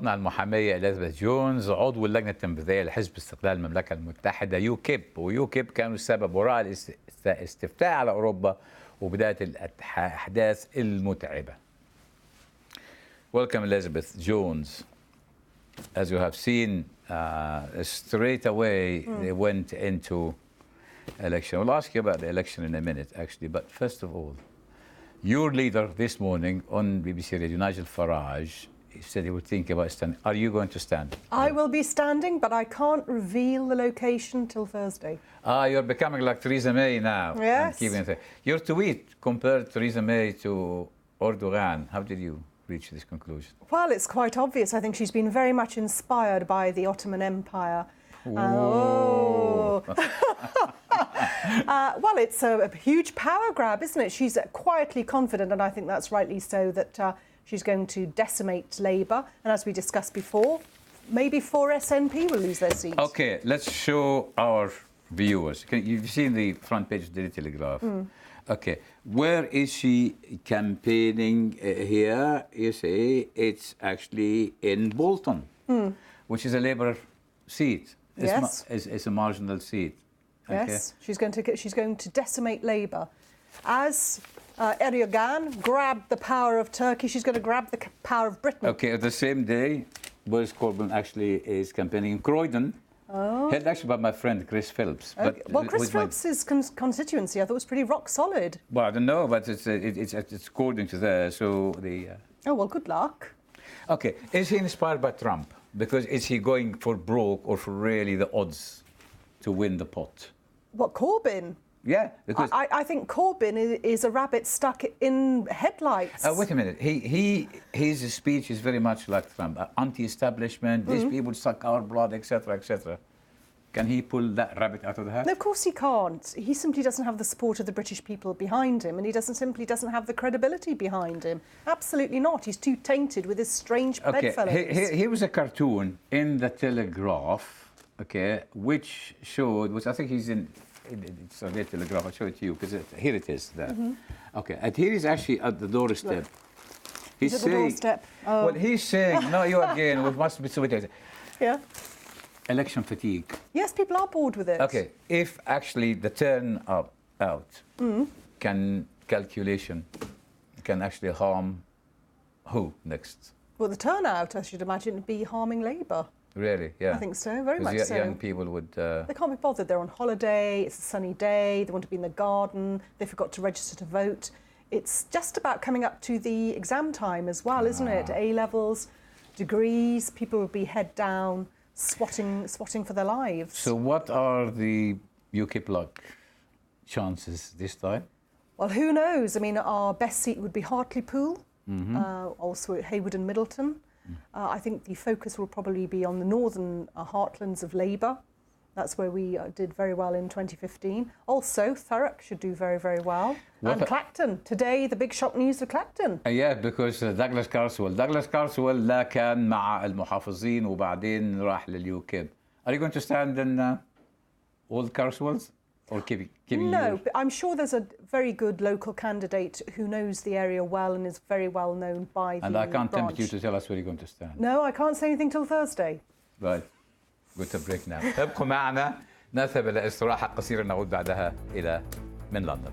المحامية إليزابيث جونز عضو اللجنة التنفيذية لحزب استقلال المملكة المتحدة يوكيب، ويوكيب كانوا السبب وراء الاستفتاء على أوروبا وبداية الأحداث المتعبة. Welcome Elizabeth Jones. As you have seen, straight away they went into election. We'll ask you about the election in a minute, actually. But first of all, your leader this morning on BBC Radio, Nigel Farage, he said he would think about standing. Are you going to stand? I will be standing, but I can't reveal the location till Thursday. You're becoming like Theresa May now. Yes. Your tweet compared Theresa May to Erdogan. How did you reach this conclusion? Well, it's quite obvious. I think she's been very much inspired by the Ottoman Empire. Well, it's a huge power grab, isn't it? She's quietly confident, and I think that's rightly so, that she's going to decimate Labour. And as we discussed before, maybe 4 SNP will lose their seats. OK, let's show our viewers. You've seen the front page of the Telegraph. OK, where is she campaigning here? You see, it's actually in Bolton, which is a Labour seat. Yes. It's a marginal seat. Okay. Yes, she's going to decimate Labour. As Erdogan grabbed the power of Turkey, she's going to grab the power of Britain. OK, the same day, Boris Corbyn actually is campaigning in Croydon. Oh. Held actually by my friend Chris Phillips. Okay. Well, Chris Phillips' constituency, I thought, was pretty rock solid. Well, I don't know, but it's according to there. So the. Oh well, good luck. OK, is he inspired by Trump? Because is he going for broke or for really the odds to win the pot? What, Corbyn? Yeah, because I think Corbyn is a rabbit stuck in headlights. Wait a minute. His speech is very much like Trump, anti-establishment. These people suck our blood, etc., etc. Can he pull that rabbit out of the hat? No, of course he can't. He simply doesn't have the support of the British people behind him, and he simply doesn't have the credibility behind him. Absolutely not. He's too tainted with his strange bedfellows. Here was a cartoon in the Telegraph, okay, which showed, which I think he's in. It's a Telegraph. I'll show it to you because here it is. There. Okay, and here he's actually at the doorstep. He's at the doorstep. Oh. Well, he's saying, no, you again. We must be so. Yeah. Election fatigue. Yes, people are bored with it. Okay, if actually the turnout calculation can actually harm who next? Well, the turnout, I should imagine, would be harming Labour. Really? Yeah. I think so, very much so. Young people would... They can't be bothered. They're on holiday, it's a sunny day, they want to be in the garden, they forgot to register to vote. It's just about coming up to the exam time as well, isn't it? A-levels, degrees, people will be head down, swatting for their lives. So what are the UKIP luck chances this time? Well, who knows? I mean, our best seat would be Hartlepool, also Haywood and Middleton. I think the focus will probably be on the northern heartlands of Labour. That's where we did very well in 2015. Also, Thurrock should do very, very well. And Clacton. Today, the big shock news of Clacton. Yeah, because Douglas Carswell لا كان مع المحافظين وبعدين راح لليوكيب. Are you going to stand in all the Carswells? Or keeping no, but I'm sure there's a very good local candidate who knows the area well and is very well known by the And I can't branch. tempt you to tell us where you're going to stand. No, I can't say anything till Thursday. Right. Good to break now. ابقوا معنا نذهب إلى استراحة قصيرة نعود بعدها إلى من لندن.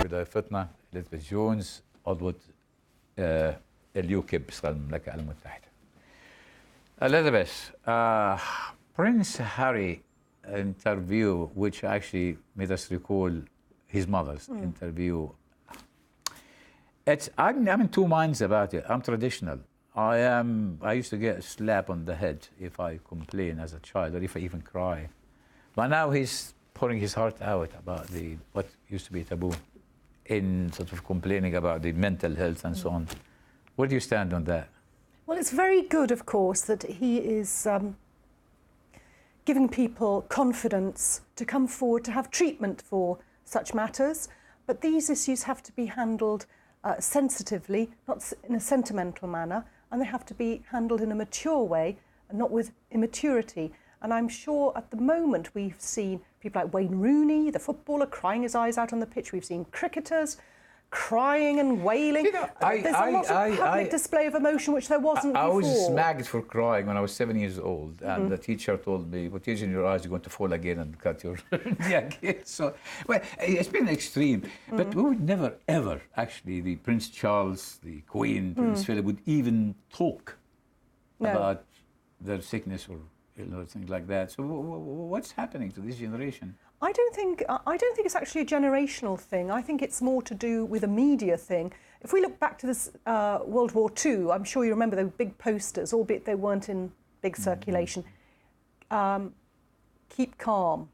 ضيفتنا إليزابيث جونز عضوة اليوكيب استقلال المملكة المتحدة. Elizabeth, Prince Harry interview, which actually made us recall his mother's interview. I'm in two minds about it. I'm traditional. I used to get a slap on the head if I complain as a child or if I even cry. But now he's pouring his heart out about what used to be taboo in sort of complaining about the mental health and so on. Where do you stand on that? Well, it's very good, of course, that he is giving people confidence to come forward to have treatment for such matters. But these issues have to be handled sensitively, not in a sentimental manner, and they have to be handled in a mature way and not with immaturity. And I'm sure at the moment we've seen people like Wayne Rooney, the footballer, crying his eyes out on the pitch. We've seen cricketers crying and wailing. You know, There's a lot of public display of emotion, which there wasn't I before. was smacked for crying when I was 7 years old, and the teacher told me, "With tears in your eyes, you're going to fall again and cut your neck." So, well, it's been extreme, but we would never, ever, actually, the Prince Charles, the Queen, Prince Philip would even talk about their sickness or things like that. So, what's happening to this generation? I don't think it's actually a generational thing. I think it's more to do with a media thing. If we look back to this World War II, I'm sure you remember those big posters, albeit they weren't in big circulation. Keep calm.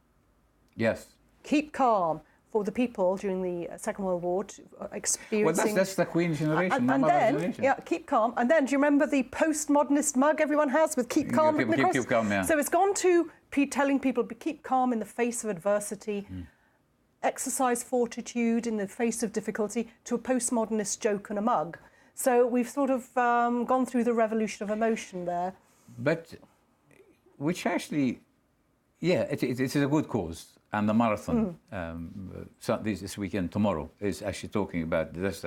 Yes. Keep calm for the people during the Second World War experiencing... Well, that's the Queen generation, and then, generation. Yeah, keep calm. And then, do you remember the postmodernist mug everyone has with keep calm written across? Keep calm, yeah. So it's gone to telling people to keep calm in the face of adversity, exercise fortitude in the face of difficulty, to a postmodernist joke and a mug. So we've sort of gone through the revolution of emotion there. But, which actually, yeah, it is a good cause. And the marathon this weekend, tomorrow, is actually talking about this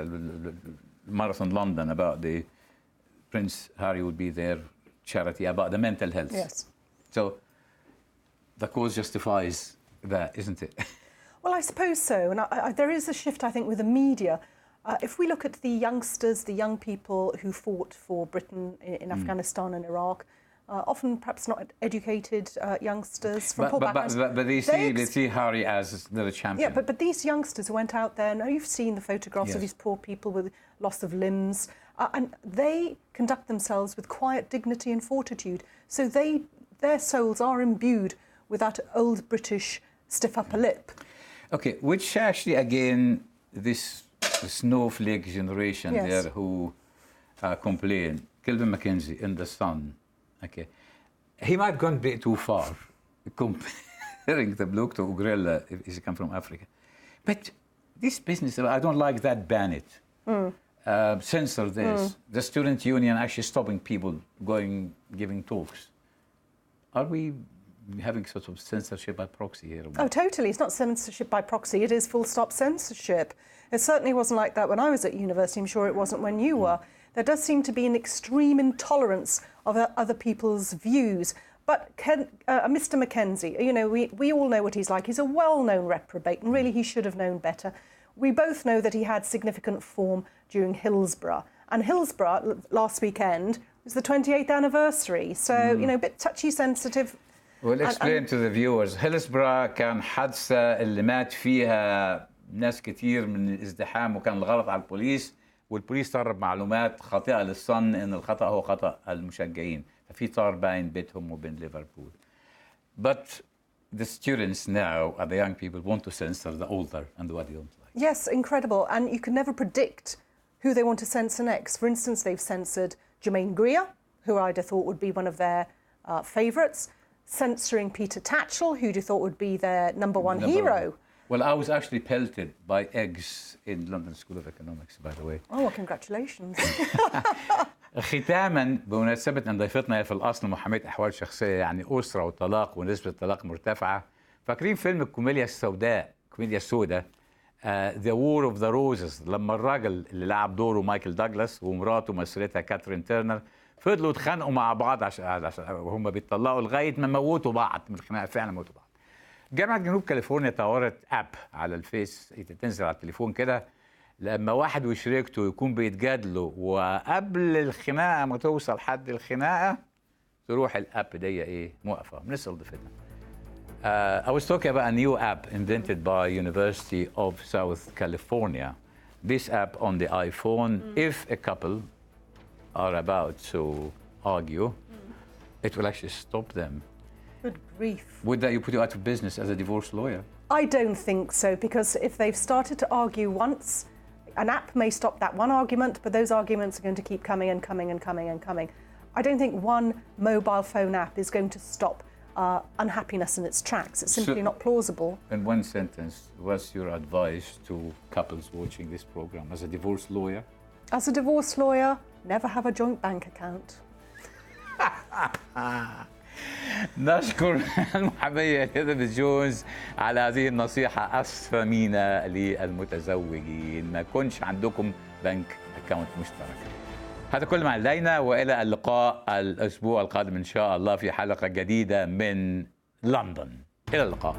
Marathon London, about the Prince Harry would be there, charity about the mental health. Yes. So the cause justifies that, isn't it? Well, I suppose so. And there is a shift, I think, with the media. If we look at the youngsters, the young people who fought for Britain in Afghanistan and Iraq, often perhaps not educated youngsters from poor backgrounds. But they see Harry as the champion. Yeah, but these youngsters who went out there, and you've seen the photographs of these poor people with loss of limbs, and they conduct themselves with quiet dignity and fortitude. So their souls are imbued with that old British stiff upper lip. Okay, which actually, again, this snowflake generation there who complain, Kelvin MacKenzie in The Sun, okay, he might have gone a bit too far comparing the bloke to Ugrella if he come from Africa. But this business, I don't like that, ban it. Censor this. The student union actually stopping people giving talks. Are we having sort of censorship by proxy here? Oh, totally. It's not censorship by proxy. It is full stop censorship. It certainly wasn't like that when I was at university. I'm sure it wasn't when you were. There does seem to be an extreme intolerance of other people's views. But Mr. MacKenzie, you know, we all know what he's like. He's a well-known reprobate, and really he should have known better. We both know that he had significant form during Hillsborough. And Hillsborough, last weekend, was the 28th anniversary. So, you know, a bit touchy, sensitive. Well, explain to the viewers. Hillsborough كان حادثة اللي مات فيها ناس كتير من الازدحام، وكان الغلط على البوليس، والبوليس طرب معلومات خاطئة للصن إن الخطأ هو خطأ المشجعين. ففي طار باين بينهم وبين ليفربول. But the students now, the young people, want to censor the older and what they don't like. Yes, incredible. And you can never predict who they want to censor next. For instance, they've censored Jermaine Greer, who I'd have thought would be one of their favourites. Censoring Peter Tatchell, who'd have thought would be their number one hero. Well, I was actually pelted by eggs in London School of Economics, by the way. Oh, well, congratulations. ختاما، بمناسبة أن ضيفتنا في الأصل محامية أحوال شخصية، يعني أسرة وطلاق ونسبة الطلاق مرتفعة. فاكرين فيلم الكوميديا السوداء، الكوميديا السوداء، The War of the Roses، لما الراجل اللي لعب دوره مايكل دوغلاس ومراته ممثلتها كاترين تيرنر فضلوا يتخانقوا مع بعض عشان وهم بيتطلقوا لغايه ما موتوا بعض من الخناقه، فعلا موتوا بعض. جامعه جنوب كاليفورنيا طورت اب على الفيس، تنزل على التليفون كده، لما واحد وشريكته يكون بيتجادلوا وقبل الخناقه ما توصل حد الخناقه تروح الاب دي ايه موقفه بنسال ضيفتنا. I was talking about a new app invented by University of South California. This app on the iPhone, if a couple are about to argue, it will actually stop them. Good grief. Would that you put you out of business as a divorce lawyer? I don't think so, because if they've started to argue once, an app may stop that one argument, but those arguments are going to keep coming and coming and coming and coming. I don't think one mobile phone app is going to stop unhappiness in its tracks. It's simply not plausible. In one sentence, what's your advice to couples watching this program as a divorce lawyer? As a divorce lawyer, never have a joint bank account. نشكر المحامية إليزابيث جونز على هذه النصيحة الثمينة للمتزوجين. ما كنش عندكم بنك أكاونت مشترك. هذا كل ما لدينا، وإلى اللقاء الأسبوع القادم إن شاء الله في حلقة جديدة من لندن. إلى اللقاء.